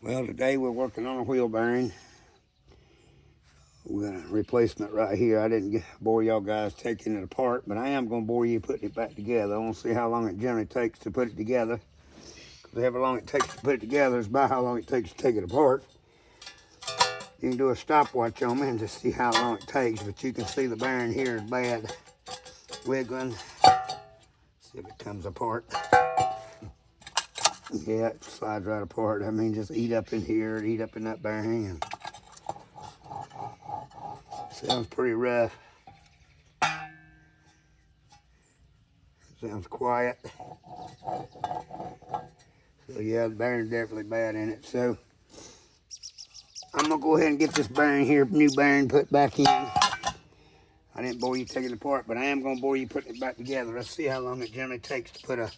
Well, today we're working on a wheel bearing. We got a replacement right here. I didn't bore y'all guys taking it apart, but I am going to bore you putting it back together. I want to see how long it generally takes to put it together. Because however long it takes to put it together is about how long it takes to take it apart. You can do a stopwatch on me and just see how long it takes, but you can see the bearing here is bad. Wiggling. See if it comes apart. Yeah, it slides right apart. I mean, just eat up in here, eat up in that bearing. And sounds pretty rough. Sounds quiet. So yeah, the bearing's definitely bad in it. So I'm gonna go ahead and get this bearing here, new bearing, put back in. I didn't bore you taking it apart, but I am gonna bore you putting it back together. Let's see how long it generally takes to put a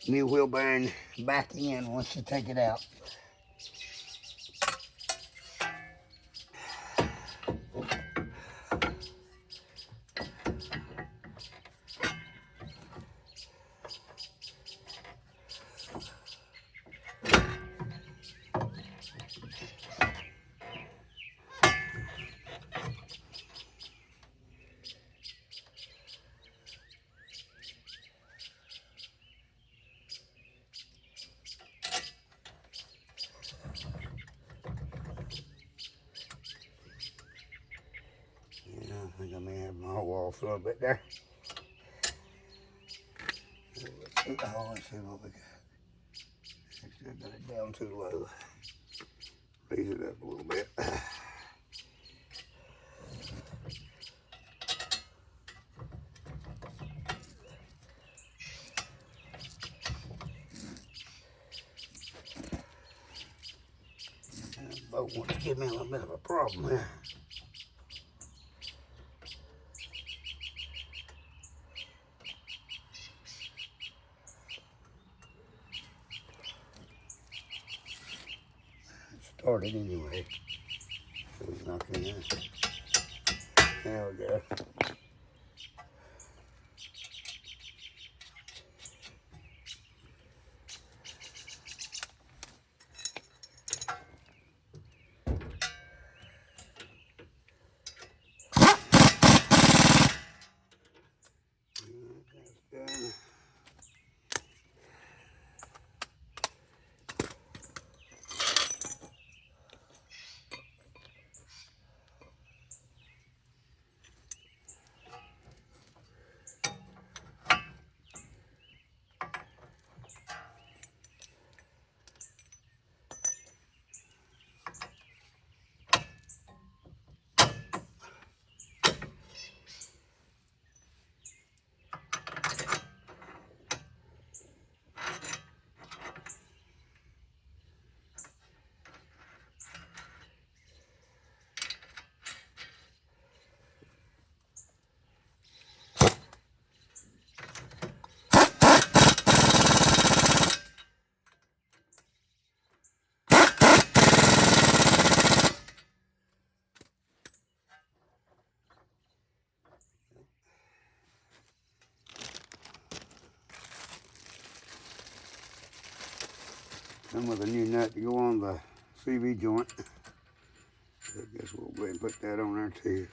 new wheel bearing back in once you take it out. Yeah, I think I may have my hole off a little bit there. Let's see what we got. Actually, I got it down too low. Raise it up a little bit. That boat wants to give me a little bit of a problem here. It started anyway. So he's knocking in. There we go. That's done. Come with a new nut to go on the CV joint. So I guess we'll go ahead and put that on there too.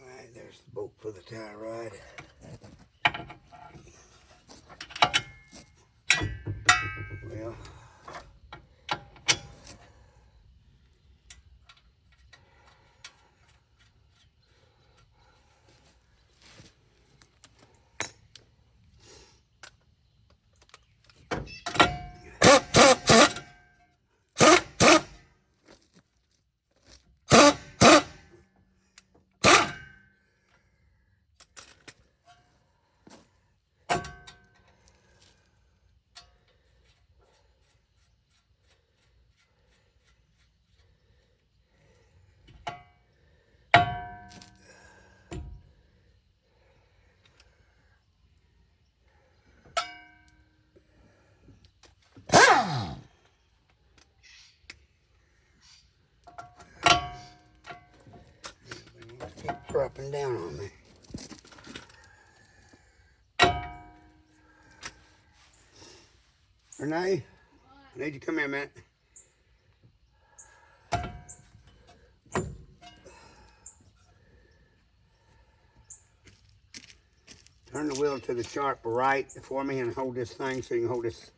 Alright, there's the bolt for the tie rod. Well, keep dropping down on me. Renee, I need you to come here a minute. Turn the wheel to the sharp right for me and hold this thing so you can hold this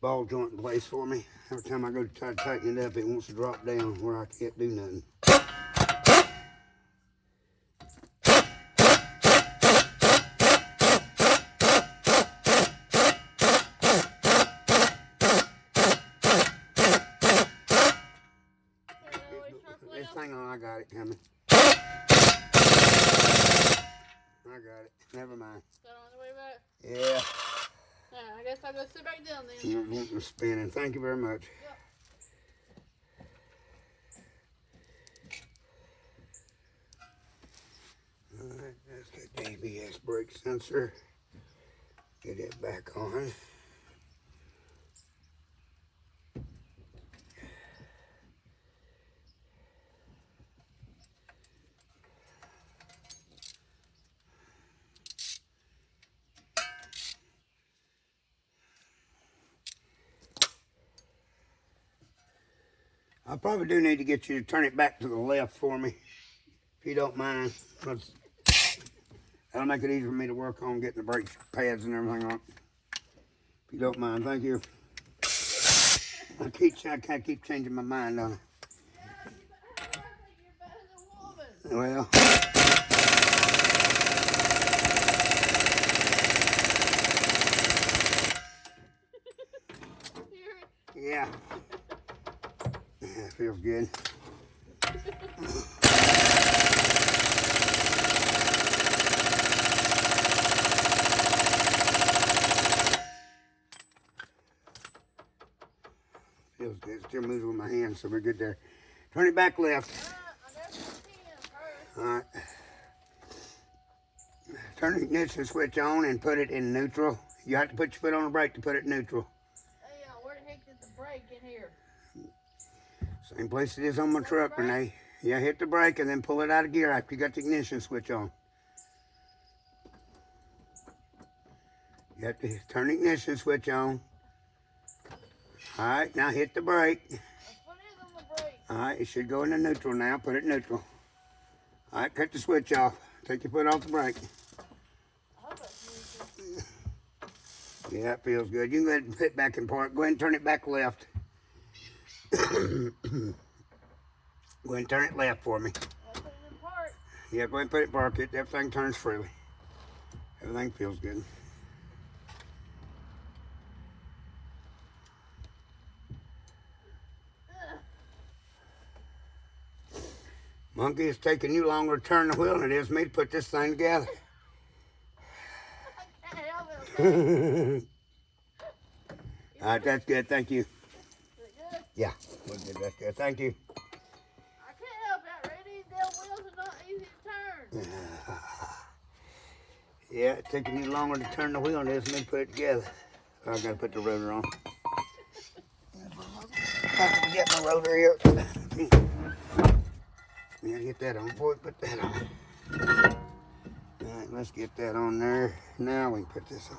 ball joint in place for me. Every time I go to try to tighten it up, it wants to drop down where I can't do nothing. This thing on, I got it coming. I got it. Never mind. Got on the way back? Yeah. I guess I'll go sit back down then. You're spinning. Thank you very much. Yep. Alright, let's get the ABS brake sensor. Get it back on. I probably do need to get you to turn it back to the left for me, if you don't mind. That'll make it easier for me to work on getting the brake pads and everything on. If you don't mind, thank you. I can't keep changing my mind, don't I? Well. Yeah. That feels good. Feels good. Still moves with my hands, so we're good there. Turn it back left. All right. Turn the ignition switch on and put it in neutral. You have to put your foot on the brake to put it in neutral. Hey, where the heck is the brake in here? Same place it is on my truck, Renee. Yeah, hit the brake and then pull it out of gear after you got the ignition switch on. You have to turn the ignition switch on. All right, now hit the brake. What is on the brake? All right, it should go into neutral now. Put it in neutral. All right, cut the switch off. Take your foot off the brake. I hope that's neutral. Yeah, that feels good. You can go ahead and put it back in park. Go ahead and turn it back left. Go ahead and turn it left for me. I'll put it in park. Yeah, go ahead and put it in park. Everything turns freely. Everything feels good. Monkey, it's taking you longer to turn the wheel than it is me to put this thing together. I can't help it. All right, that's good. Thank you. Is it good? Yeah, we're good. That's good. Thank you. I can't help that, Ray. These damn wheels are not easy to turn. Yeah, it's taking you longer to turn the wheel than it is me to put it together. So I gotta put the rotor on. I have to get my rotor here. Yeah, get that on. Boy, put that on. All right, let's get that on there. Now we can put this on.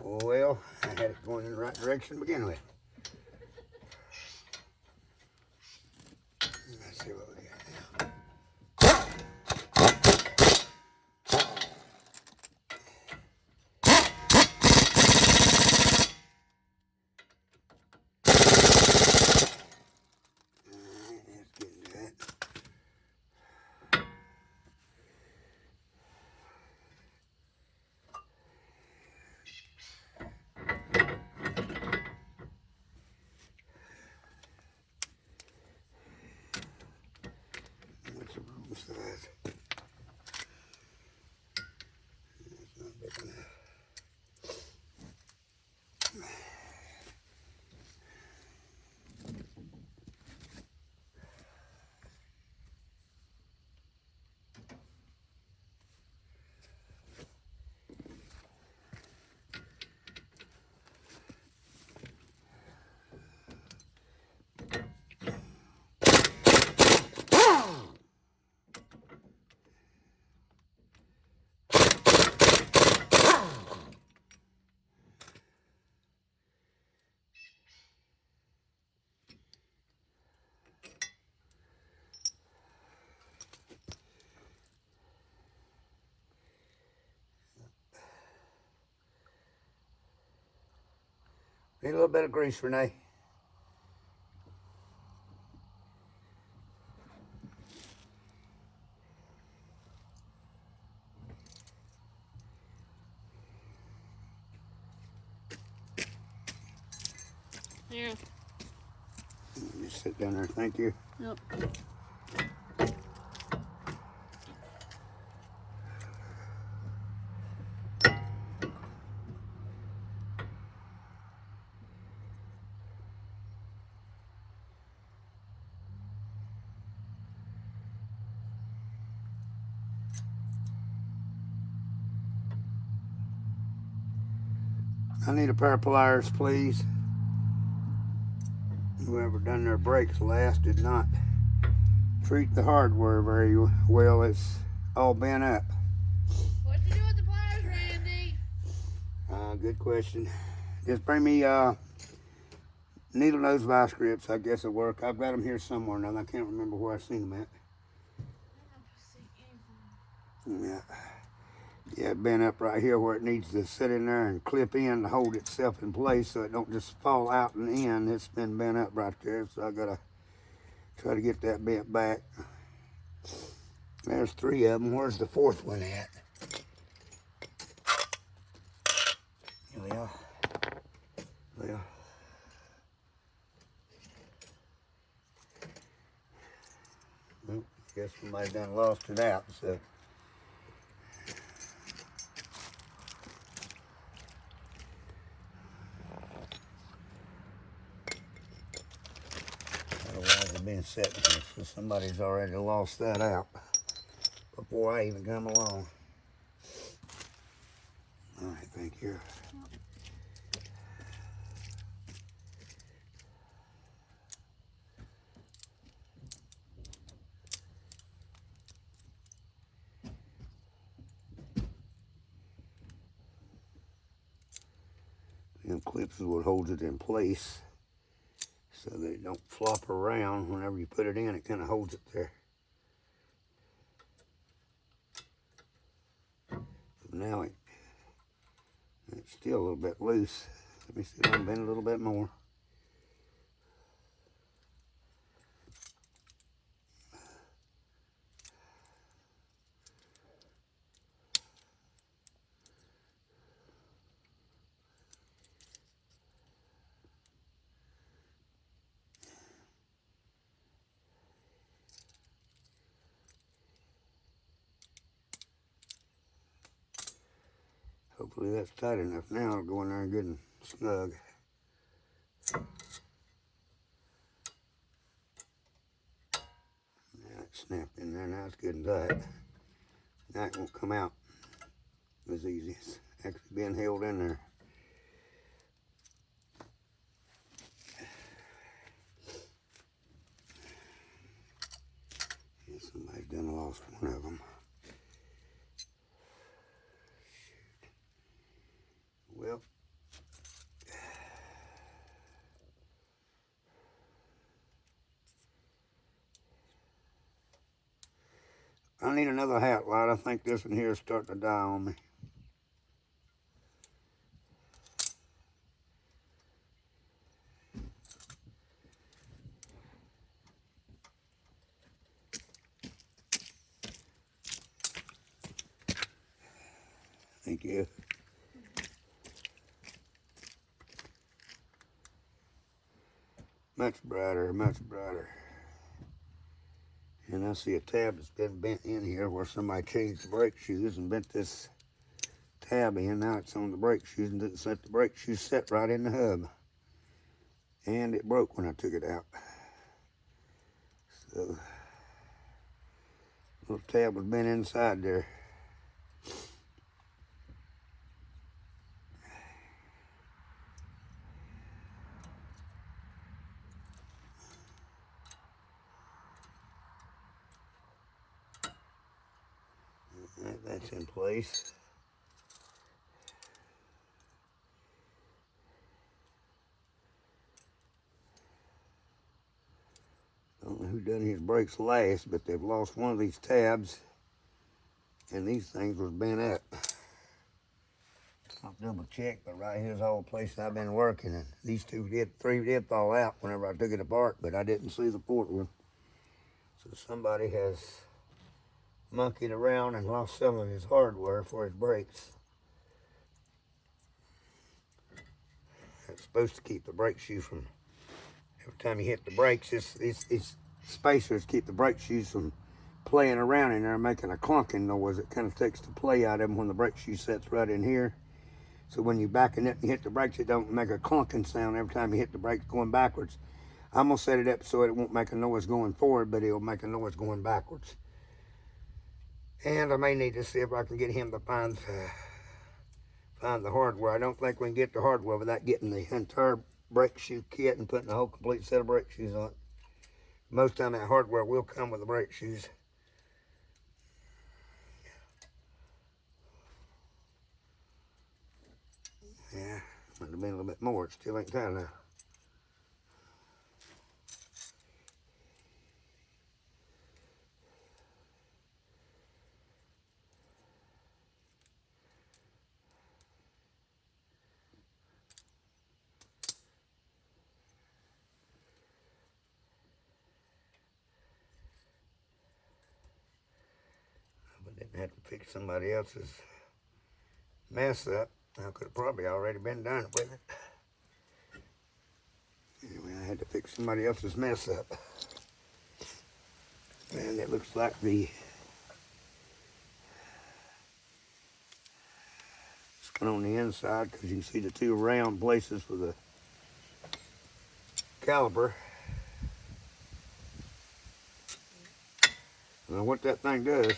Well, I had it going in the right direction to begin with. Let's see what we got now. Alright, let's get into that. Need a little bit of grease, Renee. Here. Just sit down there, thank you. Yep. I need a pair of pliers, please. Whoever done their brakes last did not treat the hardware very well. It's all bent up. What'd you do with the pliers, Randy? Good question. Just bring me needle nose vice grips. I guess it'll work. I've got them here somewhere now. I can't remember where I seen them at. Yeah. Yeah, bent up right here where it needs to sit in there and clip in to hold itself in place so it don't just fall out and in. It's been bent up right there, so I gotta try to get that bent back. There's 3 of them. Where's the 4th one at? Here we are. Well, guess somebody done lost it out, so. Otherwise it'd been sitting here, so somebody's already lost that out before I even come along. All right, thank you. Them clips is what holds it in place so that it don't flop around. Whenever you put it in, it kind of holds it there. So now it's still a little bit loose. Let me see if I can bend a little bit more. Hopefully that's tight enough now. I'll go in there and get it snug. Now it's snapped in there. Now it's good and tight. Now it won't come out as easy. It's actually being held in there. Yeah, somebody's done lost one of them. Well, I need another hat light. I think this one here is starting to die on me. Thank you. Much brighter, much brighter. And I see a tab that's been bent in here where somebody changed the brake shoes and bent this tab in. Now it's on the brake shoes and didn't set the brake shoes set right in the hub. And it broke when I took it out. So, little tab was bent inside there. That's in place. Don't know who done his brakes last, but they've lost one of these tabs, and these things was bent up. I'll double check, but right here's all the place I've been working, and these three did fall out whenever I took it apart, but I didn't see the fourth one. So somebody has monkeyed around and lost some of his hardware for his brakes. It's supposed to keep the brake shoe from, every time you hit the brakes, these spacers keep the brake shoes from playing around in there, making a clunking noise. It kind of takes the play out of them when the brake shoe sets right in here. So when you're backing up and you hit the brakes, it don't make a clunking sound every time you hit the brakes going backwards. I'm gonna set it up so it won't make a noise going forward, but it'll make a noise going backwards. And I may need to see if I can get him to find the hardware. I don't think we can get the hardware without getting the entire brake shoe kit and putting a whole complete set of brake shoes on it. Most of the time that hardware will come with the brake shoes. Yeah, might have been a little bit more. It still ain't tight enough. But didn't have to fix somebody else's mess up. I could have probably already been done with it. Anyway, I had to fix somebody else's mess up. And it looks like it's on the inside, because you can see the two round places for the caliper. Now what that thing does,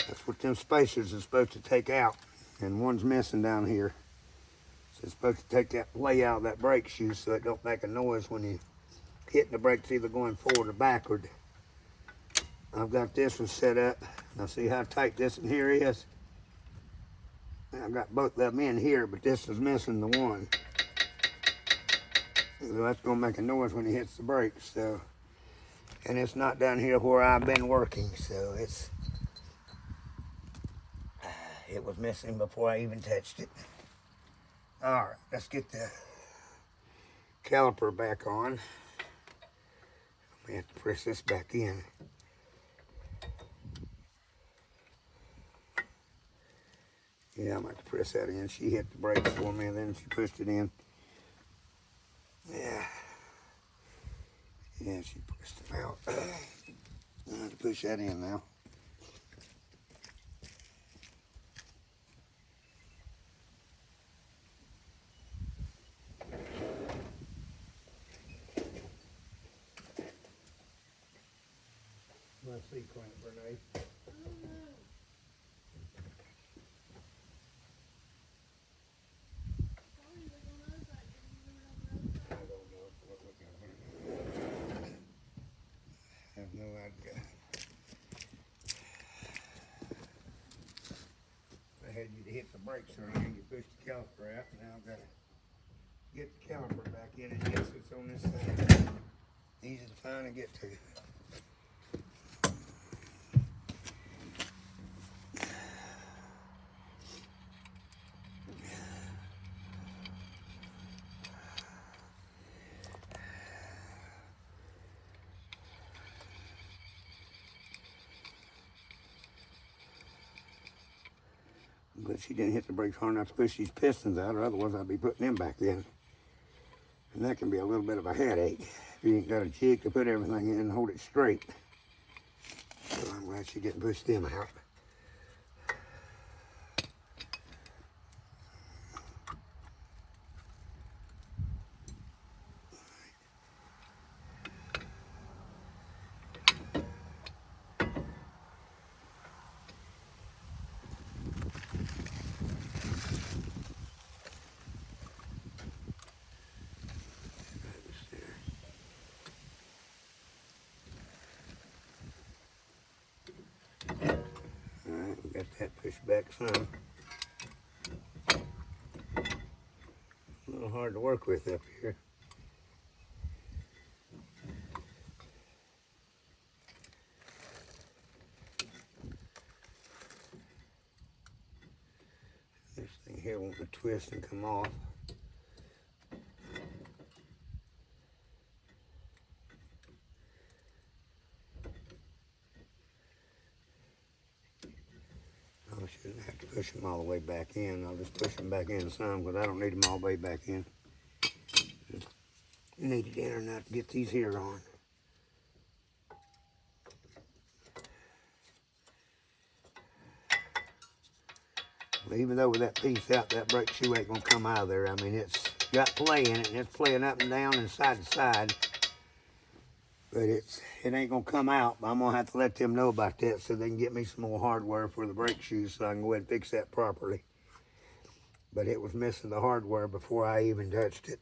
that's what them spacers are supposed to take out, and one's missing down here. So it's supposed to take that layout of that brake shoe so it don't make a noise when you hitting the brakes either going forward or backward. I've got this one set up. Now see how tight this in here is? I've got both of them in here, but this is missing the one. So that's gonna make a noise when it hits the brakes. So, and it's not down here where I've been working, so it was missing before I even touched it. All right, let's get the caliper back on. We have to press this back in. Yeah, I'm going to press that in. She hit the brakes for me and then she pushed it in. Yeah. Yeah, she pushed them out. I have to push that in now. Let's see, Clint Renee. I have no idea. I had you to hit the brakes earlier, you pushed the caliper out, now I've got to get the caliper back in, and yes, it's on this side. Easy to find and get to. But she didn't hit the brakes hard enough to push these pistons out, or otherwise I'd be putting them back in. And that can be a little bit of a headache if you ain't got a jig to put everything in and hold it straight. So I'm glad she didn't push them out. Alright, we got that pushed back some. A little hard to work with up here. This thing here wants to twist and come off. I shouldn't have to push them all the way back in. I'll just push them back in some because I don't need them all the way back in. Just need it in or not to get these here on. Even though with that piece out, that brake shoe ain't gonna come out of there. I mean, it's got play in it, and it's playing up and down and side to side. But it ain't gonna come out. But I'm gonna have to let them know about that so they can get me some more hardware for the brake shoes so I can go ahead and fix that properly. But it was missing the hardware before I even touched it.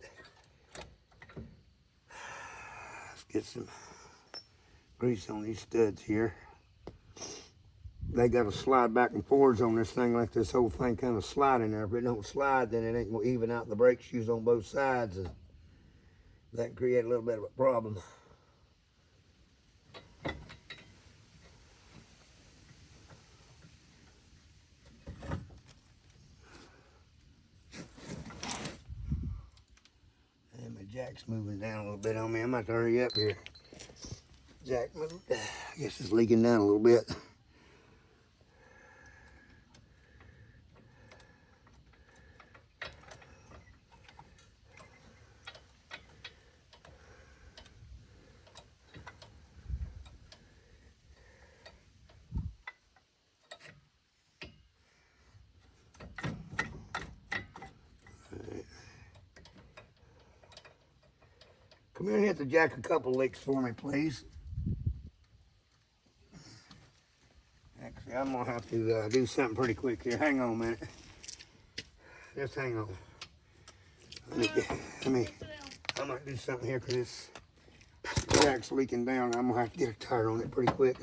Let's get some grease on these studs here. They got to slide back and forwards on this thing, like this whole thing kind of sliding there. If it don't slide, then it ain't gonna even out the brake shoes on both sides, and that can create a little bit of a problem. And my jack's moving down a little bit on me. I'm about to hurry up here. Jack moved. I guess it's leaking down a little bit. Come here and hit the jack a couple licks for me, please. Actually, I'm gonna have to do something pretty quick here. Hang on a minute. Just hang on. I'm gonna do something here because this jack's leaking down. I'm gonna have to get a tire on it pretty quick.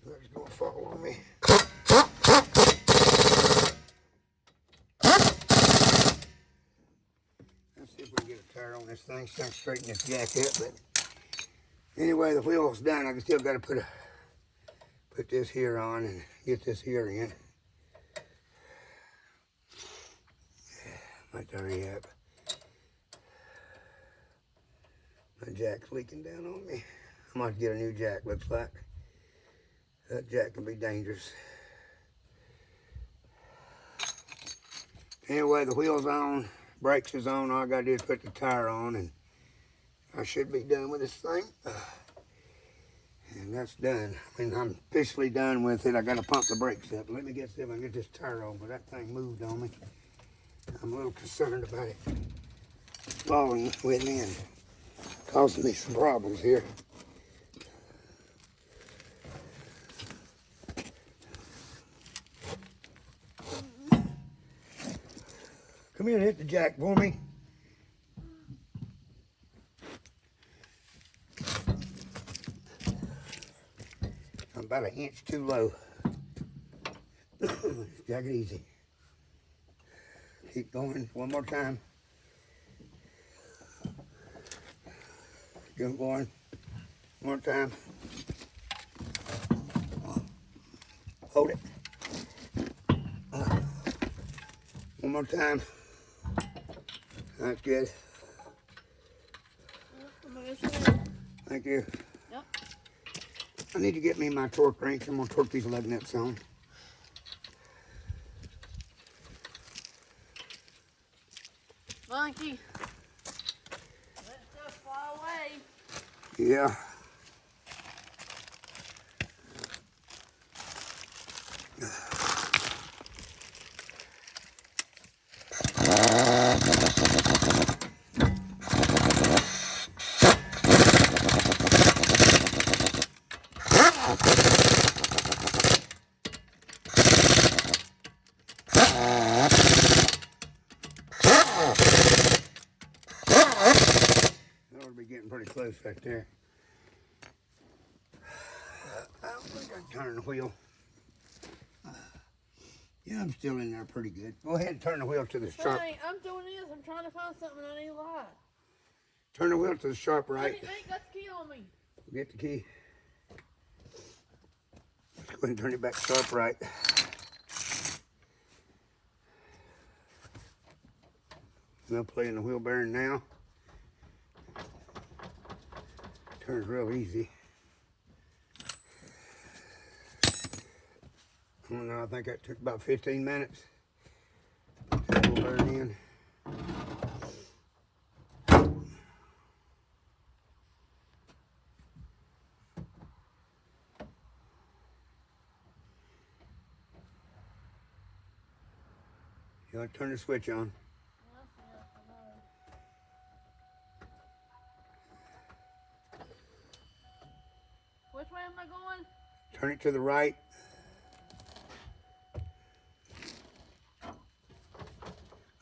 It's gonna fall on me. See if we can get a tire on this thing, start straightening this jack up. But anyway, the wheel's done. I still got to put this here on and get this here in. Might hurry up. My jack's leaking down on me. I might get a new jack. Looks like that jack can be dangerous. Anyway, the wheel's on. Brakes is on. All I gotta do is put the tire on and I should be done with this thing. And that's done. I mean, I'm officially done with it. I gotta pump the brakes up. Let me see if I can get this tire on, but that thing moved on me. I'm a little concerned about it falling with me and causing me some problems here. Come here and hit the jack for me. I'm about an inch too low. Jack it easy. Keep going one more time. Keep going one more time. Hold it. One more time. That's good. Thank you. Yep. I need to get me my torque wrench. I'm going to torque these lug nuts on. Monkey. Let stuff fly away. Yeah. That ought to be getting pretty close right there. I don't think I can turn the wheel. Yeah, I'm still in there pretty good. Go ahead and turn the wheel to the sharp. Hey, I'm doing this. I'm trying to find something I need to lie. Turn the wheel to the sharp right. I ain't got the key on me. Get the key. ahead and turn it back sharp right. We'll play in the wheel bearing now. Turns real easy. I don't know, I think that took about 15 minutes. Put the wheel bearing in. You want to turn the switch on? Which way am I going? Turn it to the right.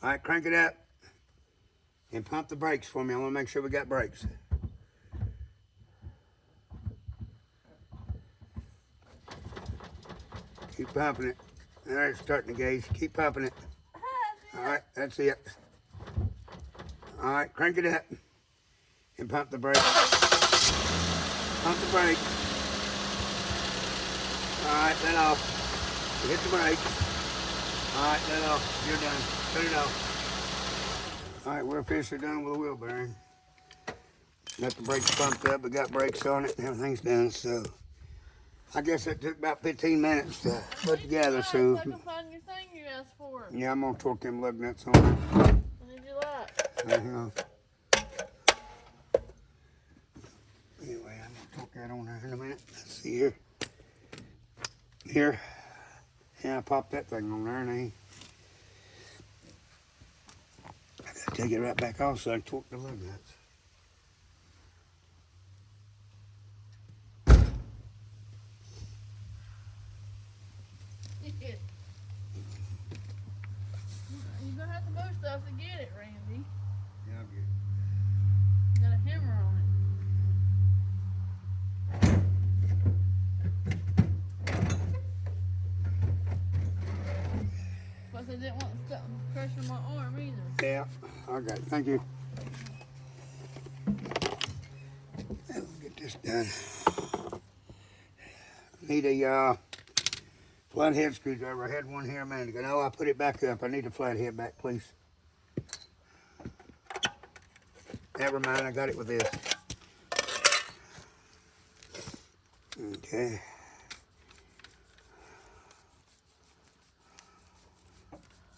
All right, crank it up. And pump the brakes for me. I want to make sure we got brakes. Keep pumping it. All right, starting to gauge. Keep pumping it. All right, that's it. All right, crank it up. And pump the brakes. Pump the brakes. All right, let off. Hit the brake. All right, let off. You're done. Turn it off. All right, we're officially done with the wheel bearing. Got the brakes pumped up. We got brakes on it and everything's done. So I guess it took about 15 minutes to put together. So I can find your thing you asked for. yeah, I'm gonna torque them lug nuts on it. I need your light. Anyway, I'm gonna torque that on there in a minute. Let's see here. Here. Yeah, I popped that thing on there, and I gotta take it right back off so I can torque the lug nuts. You're gonna have to move stuff to get it, Randy. Yeah, I'll get it. You got a hammer on it. Plus, I didn't want stuff crushing my arm either. Yeah, I got it. Thank you. Let's get this done. Need a flathead screwdriver. I had one here a minute ago. No, I put it back up. I need a flathead back, please. Never mind, I got it with this. Okay.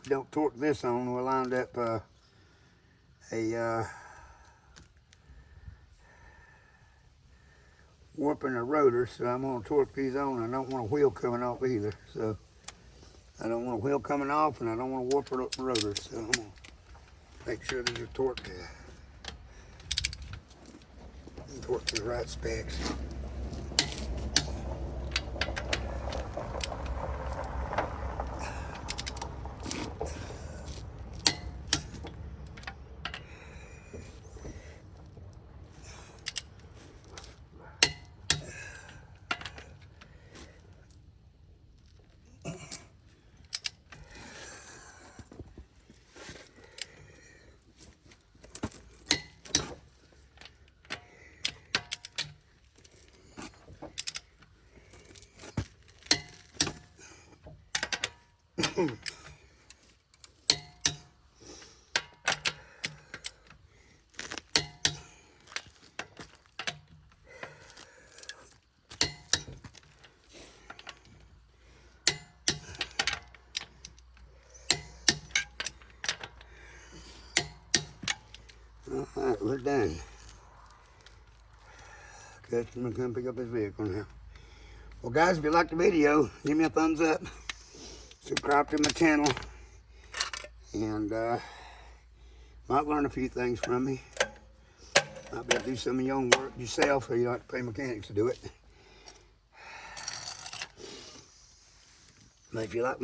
Don't torque this on. We'll wind up warping the rotor, so I'm going to torque these on. I don't want a wheel coming off either, so I don't want a wheel coming off, and I don't want to warp the rotor, so I'm going to make sure these are torqued to the right specs. Alright, we're done. Customer come pick up his vehicle now. Well guys, if you liked the video, give me a thumbs up. Subscribe to my channel. And might learn a few things from me. Might be able to do some of your own work yourself, or you don't have to pay mechanics to do it. But if you like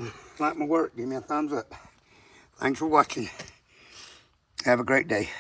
my work, give me a thumbs up. Thanks for watching. Have a great day.